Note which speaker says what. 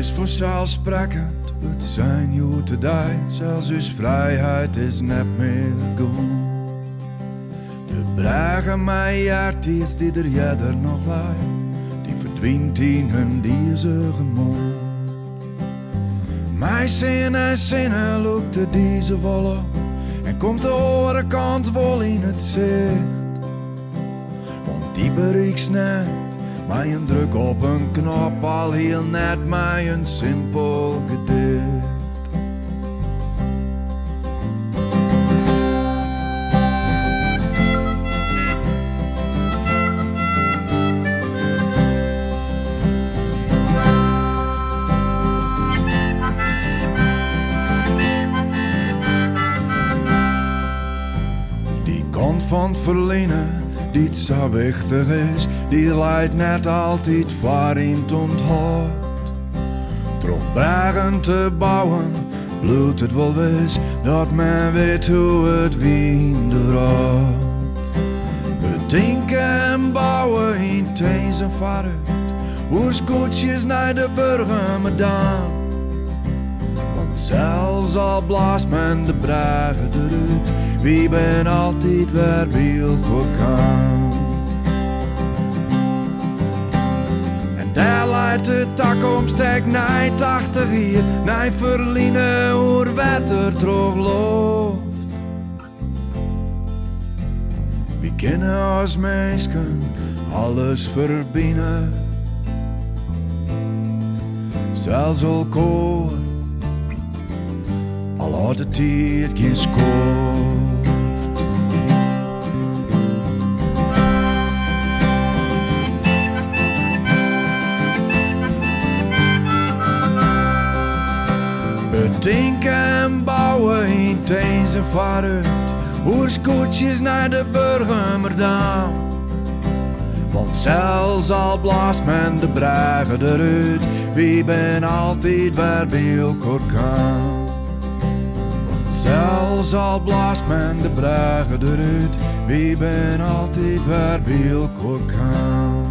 Speaker 1: is vanzelfsprekend, het zijn jou te die, zelfs uw vrijheid is net meer gewoon. De bragen mij artiest die er jeder nog lijkt, die verdwijnt in hun dierzige mond. Mij zinnen lukte deze volle en komt de andere kant wel in het zicht. Want die bereikt net, maar een druk op een knop al heel net, maar een simpel gedicht. Kant van het verlenen, die het zo wichtig is, die leidt net altijd waar in het onthoud. Door bergen te bouwen, bloedt het wel wis, dat men weet hoe het wien eruit. We denken en bouwen in teens en vaart, hoe scootjes naar de burger me dan. Want zelfs al blaast men de bragen eruit, wie ben altijd waar wil kan. En daar leidt de toekomst naar 80 hier, naar verliezen hoe water terugloopt. We kennen als mensen alles verbinden, zelfs al koor, al had het hier geen score. Bedenken en bouwen in teens en vaart, hoe scootjes naar de burger maar dan. Want zelfs al blaast men de bragen eruit, wie ben altijd waar wil kan. Want zelfs al blaast men de bragen eruit, wie ben altijd waar wil kan.